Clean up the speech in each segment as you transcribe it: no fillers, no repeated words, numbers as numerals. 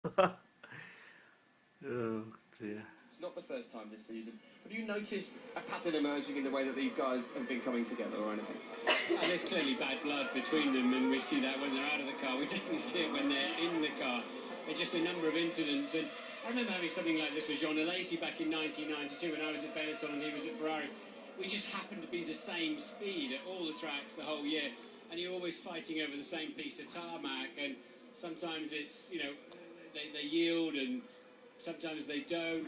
Oh dear. It's not the first time this season. Have you noticed a pattern emerging in the way that these guys have been coming together or anything? There's clearly bad blood between them, and we see that when they're out of the car. We definitely see it when they're in the car. There's just a number of incidents, and I remember having something like this with Jean Alesi back in 1992 when I was at Benetton and he was at Ferrari. We just happened to be the same speed at all the tracks the whole year, and you're always fighting over the same piece of tarmac, and sometimes it's, you know, they yield and sometimes they don't.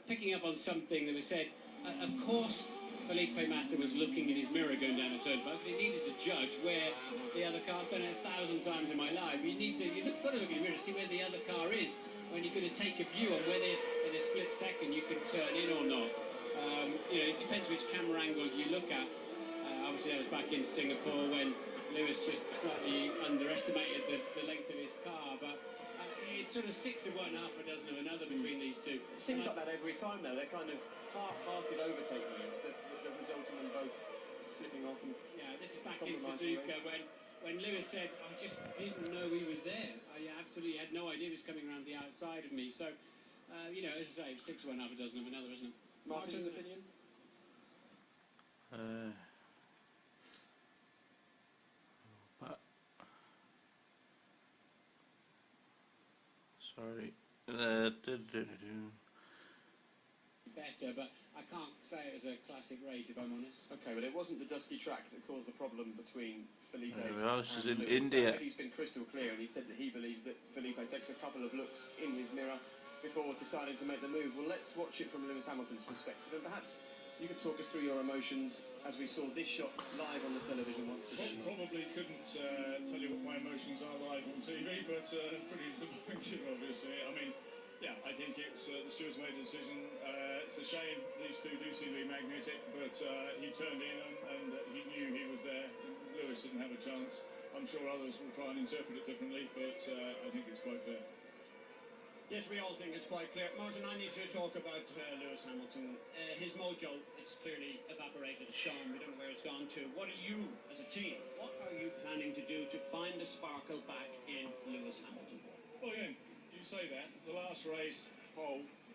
Picking up on something that was said, of course Felipe Massa was looking in his mirror going down the turnpike because he needed to judge where the other car. I've done it 1,000 times in my life. You've got to look in the mirror to see where the other car is when you're going to take a view on whether in a split second you can turn in or not. You know, it depends which camera angle you look at. Obviously, I was back in Singapore when Lewis just slightly underestimated the length of his car, but it's sort of 6 of one, half a dozen of another between these two. It seems like that every time, though. They're kind of half-hearted overtaking that result in them both slipping off. And yeah, this is back in Suzuka when Lewis said, I just didn't know he was there. I absolutely had no idea he was coming around the outside of me. So, you know, as I say, 6 of one, half a dozen of another, isn't it? Martin's opinion? Sorry. Better, but I can't say it was a classic race if I'm honest. Okay, but it wasn't the dusty track that caused the problem between Felipe There we are, this is in Lewis. India. He's been crystal clear, and he said that he believes that Felipe takes a couple of looks in his mirror before deciding to make the move. Well, let's watch it from Lewis Hamilton's perspective, and perhaps you could talk us through your emotions as we saw this shot live on the television once again. Probably couldn't tell you what my emotions are live on TV, but pretty disappointed, obviously. I mean, yeah, I think it's the stewards made a decision. It's a shame these two do seem to be magnetic, but he turned in and he knew he was there. Lewis didn't have a chance. I'm sure others will try and interpret it differently, but I think it's quite fair. Yes, we all think it's quite clear. Martin, I need to talk about Lewis Hamilton. His mojo, it's clearly evaporated. It's gone. We don't know where it's gone to. What are you, as a team, what are you planning to do to find the sparkle back in Lewis Hamilton? Well, again, you say that. The last race,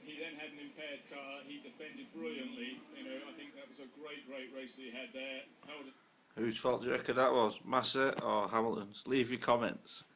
he then had an impaired car. He defended brilliantly. You know, I think that was a great race that he had there. Whose fault do you reckon that was? Massa or Hamilton's? Leave your comments.